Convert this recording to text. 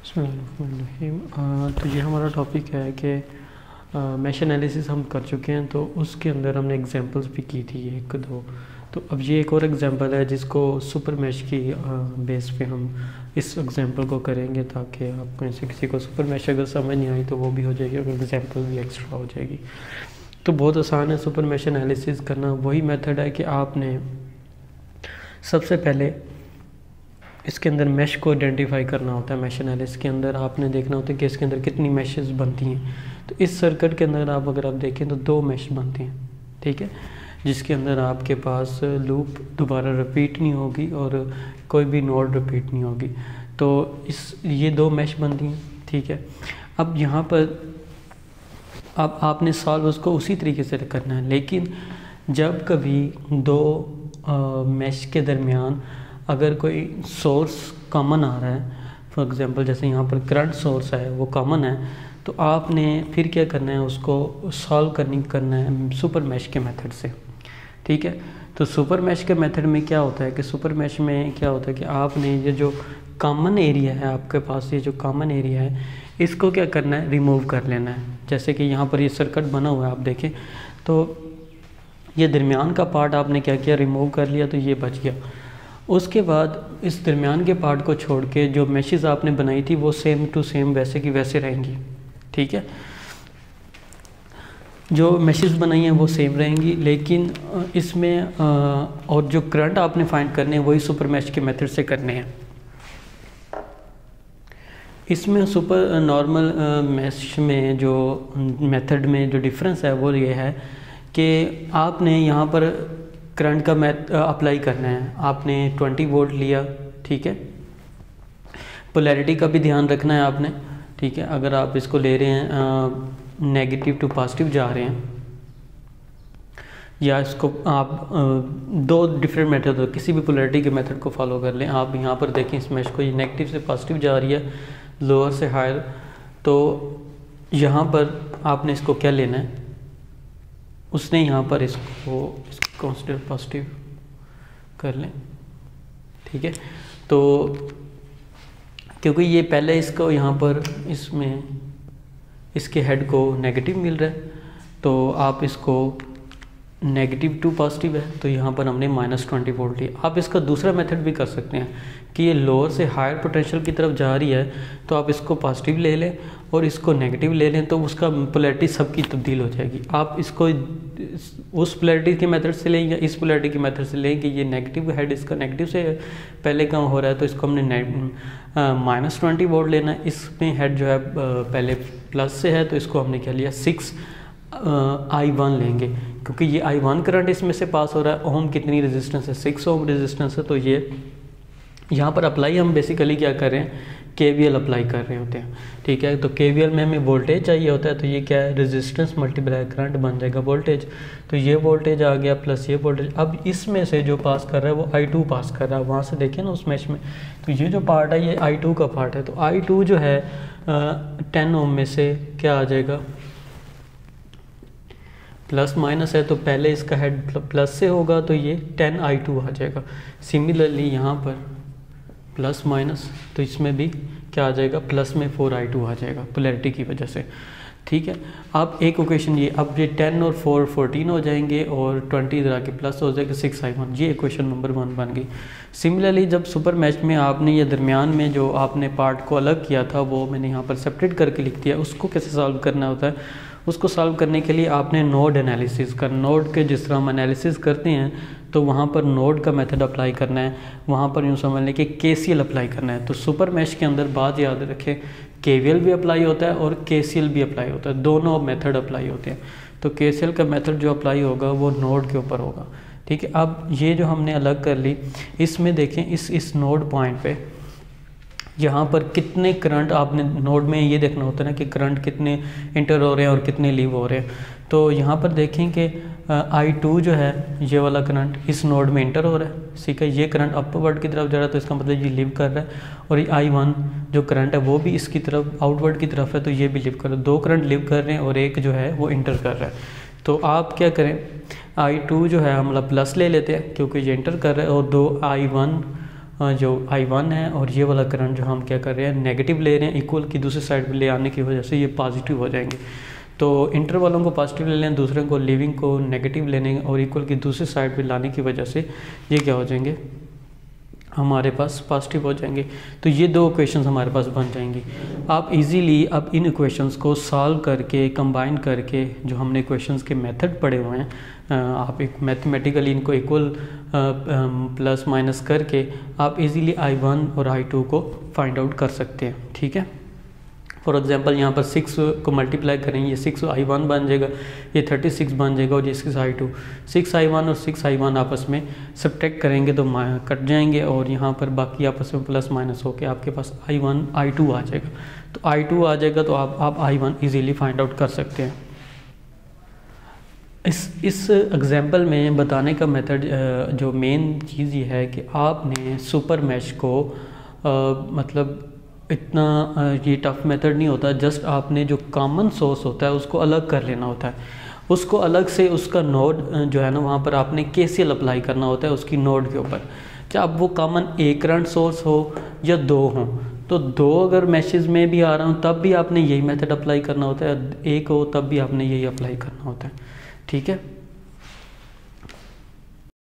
बिस्मिल्लाहिर्रहमानिर्रहीम। तो ये हमारा टॉपिक है कि मैश एनालिसिस हम कर चुके हैं, तो उसके अंदर हमने एग्जांपल्स भी की थी एक दो। तो अब ये एक और एग्जांपल है जिसको सुपर मैश की बेस पे हम इस एग्जांपल को करेंगे, ताकि आपको ऐसे किसी को सुपर मैश अगर समझ नहीं आई तो वो भी हो जाएगी और एग्जांपल भी एक्स्ट्रा हो जाएगी। तो बहुत आसान है सुपर मैश एनालिसिस करना। वही मेथड है कि आपने सबसे पहले इसके अंदर मैश को आइडेंटिफाई करना होता है। मैश एनालिसिस के अंदर आपने देखना होता है कि इसके अंदर कितनी मैशेस बनती हैं। तो इस सर्किट के अंदर अगर आप देखें तो 2 मैश बनती हैं, ठीक है, जिसके अंदर आपके पास लूप दोबारा रिपीट नहीं होगी और कोई भी नोड रिपीट नहीं होगी। तो ये 2 मैश बनती हैं, ठीक है। अब यहाँ पर अब आपने सॉल्व उसको उसी तरीके से करना है, लेकिन जब कभी 2 मैश के दरमियान अगर कोई सोर्स कॉमन आ रहा है, फॉर एग्जांपल जैसे यहाँ पर करंट सोर्स है वो कॉमन है, तो आपने फिर क्या करना है, उसको सॉल्व करना है सुपर मैश के मेथड से, ठीक है। तो सुपर मैश के मेथड में क्या होता है कि सुपर मैश में क्या होता है कि आपने ये जो कॉमन एरिया है आपके पास, ये जो कॉमन एरिया है इसको क्या करना है, रिमूव कर लेना है। जैसे कि यहाँ पर ये सर्किट बना हुआ है, आप देखें तो ये दरमियान का पार्ट आपने क्या किया, रिमूव कर लिया, तो ये बच गया। उसके बाद इस दरमियान के पार्ट को छोड़ के जो मैशेस आपने बनाई थी वो सेम टू सेम वैसे की वैसे रहेंगी, ठीक है। जो मैशेस बनाई हैं वो सेम रहेंगी, लेकिन इसमें और जो करंट आपने फाइंड करने हैं वही सुपर मैश के मेथड से करने हैं। इसमें सुपर नॉर्मल मैश में जो मेथड में जो डिफरेंस है वो ये है कि आपने यहाँ पर करंट का अप्लाई करना है। आपने 20 वोल्ट लिया, ठीक है। पोलैरिटी का भी ध्यान रखना है आपने, ठीक है। अगर आप इसको ले रहे हैं नेगेटिव टू पॉजिटिव जा रहे हैं, या इसको आप 2 डिफरेंट मेथड हो, किसी भी पोलैरिटी के मेथड को फॉलो कर लें। आप यहाँ पर देखें इस मैश को, ये नेगेटिव से पॉजिटिव जा रही है, लोअर से हायर, तो यहाँ पर आपने इसको क्या लेना है, उसने यहाँ पर इसको कंसिडर पॉजिटिव कर लें, ठीक है। तो क्योंकि ये पहले इसको यहाँ पर इसमें इसके हेड को नेगेटिव मिल रहा है, तो आप इसको नेगेटिव टू पॉजिटिव है, तो यहाँ पर हमने -20 वोल्ट लिया। आप इसका दूसरा मेथड भी कर सकते हैं कि ये लोअर से हायर पोटेंशियल की तरफ जा रही है, तो आप इसको पॉजिटिव ले लें और इसको नेगेटिव ले लें, तो उसका पोलैरिटी सबकी तब्दील हो जाएगी। आप इसको उस पोलैरिटी के मेथड से लें या इस पोलैरिटी के मेथड से लें कि ये नेगेटिव हेड इसका नेगेटिव से पहले कम हो रहा है, तो इसको हमने -20 वोल्ट लेना है। इसमें हेड जो है पहले प्लस से है, तो इसको हमने क्या लिया, 6 I1 लेंगे, क्योंकि ये I1 करंट इसमें से पास हो रहा है। ओम कितनी रेजिस्टेंस है, 6 ओम रेजिस्टेंस है। तो ये यहाँ पर अप्लाई हम बेसिकली क्या कर रहे हैं, KVL अप्लाई कर रहे होते हैं, ठीक है। तो KVL में हमें वोल्टेज चाहिए होता है, तो ये क्या है, रेजिस्टेंस मल्टीप्लाई करंट बन जाएगा वोल्टेज। तो ये वोल्टेज आ गया प्लस ये वोल्टेज। अब इसमें से जो पास कर रहा है वो I2 पास कर रहा है, वहाँ से देखें ना उस मैश में, तो ये जो पार्ट है ये I2 का पार्ट है। तो I2 जो है 10 ओम में से क्या आ जाएगा, प्लस माइनस है, तो पहले इसका हेड प्लस से होगा, तो ये 10 I2 आ जाएगा। सिमिलरली यहाँ पर प्लस माइनस, तो इसमें भी क्या आ जाएगा, प्लस में 4 I2 आ जाएगा पोलैरिटी की वजह से, ठीक है। अब एक इक्वेशन ये, अब ये 10 और 4 14 हो जाएंगे और 20 इधर आके प्लस हो जाएगा 6 I1। ये इक्वेशन नंबर 1 बन गई। सिमिलरली जब सुपर मैश में आपने ये दरमियान में जो आपने पार्ट को अलग किया था वो मैंने यहाँ पर सेपरेट करके लिख दिया, उसको कैसे सॉल्व करना होता है। उसको सॉल्व करने के लिए आपने नोड एनालिसिस का, नोड के जिस तरह हम एनालिसिस करते हैं तो वहाँ पर नोड का मेथड अप्लाई करना है। वहाँ पर यूँ समझ लें कि KCL अप्लाई करना है। तो सुपर मैश के अंदर बात याद रखें, KVL भी अप्लाई होता है और KCL भी अप्लाई होता है, दोनों मेथड अप्लाई होते हैं। तो KCL का मेथड जो अप्लाई होगा वो नोड के ऊपर होगा, ठीक है। अब ये जो हमने अलग कर ली, इसमें देखें इस नोड पॉइंट पे यहाँ पर कितने करंट, आपने नोड में ये देखना होता है ना कि करंट कितने इंटर हो रहे हैं और कितने लीव हो रहे हैं। तो यहाँ पर देखें कि I2 जो है ये वाला करंट इस नोड में इंटर हो रहा है, ठीक है। ये करंट अपवर्ड की तरफ जा रहा है, तो इसका मतलब ये लीव कर रहा है। और ये I1 जो करंट है वो भी इसकी तरफ आउटवर्ड की तरफ है, तो ये भी लीव कर रहा है। 2 करंट लीव कर रहे हैं और एक जो है वो इंटर कर रहा है। तो आप क्या करें, I2 जो है हम प्लस ले लेते हैं क्योंकि ये इंटर कर रहा है, और 2 I1 जो I1 है और ये वाला करंट जो हम क्या कर रहे हैं नेगेटिव ले रहे हैं, इक्वल की दूसरी साइड पे ले आने की वजह से ये पॉजिटिव हो जाएंगे। तो इंटर वालों को पॉजिटिव ले लें, दूसरे को लिविंग को नेगेटिव लेने और इक्वल की दूसरी साइड पे लाने की वजह से ये क्या हो जाएंगे, हमारे पास पॉजिटिव हो जाएंगे। तो ये दो इक्वेशंस हमारे पास बन जाएंगी। आप इजीली अब इन इक्वेशंस को सॉल्व करके कंबाइन करके जो हमने इक्वेशंस के मेथड पढ़े हुए हैं, आप एक मैथमेटिकली इनको इक्वल प्लस माइनस करके आप इजीली I1 और I2 को फाइंड आउट कर सकते हैं। ठीक है, फॉर एग्जांपल यहाँ पर 6 को मल्टीप्लाई करेंगे, ये 6I1 बन जाएगा, ये 36 बन जाएगा और ये 6I2। 6I1 और 6I1 आपस में सब्ट्रैक्ट करेंगे तो कट जाएंगे और यहाँ पर बाकी आपस में प्लस माइनस होके आपके पास I1 I2 आ जाएगा। तो I2 आ जाएगा तो आप I1 इजीली फाइंड आउट कर सकते हैं। इस एग्जांपल में बताने का मेथड जो मेन चीज़ ये है कि आपने सुपर मैश को मतलब इतना ये टफ मेथड नहीं होता, जस्ट आपने जो कॉमन सोर्स होता है उसको अलग कर लेना होता है। उसको अलग से उसका नोड जो है ना वहाँ पर आपने KCL अप्लाई करना होता है उसकी नोड के ऊपर। क्या अब वो कॉमन एक करंट सोर्स हो या दो हो, तो दो अगर मैशेज में भी आ रहा हूँ तब भी आपने यही मेथड अप्लाई करना होता है, एक हो तब भी आपने यही अप्लाई करना होता है। ठीक है।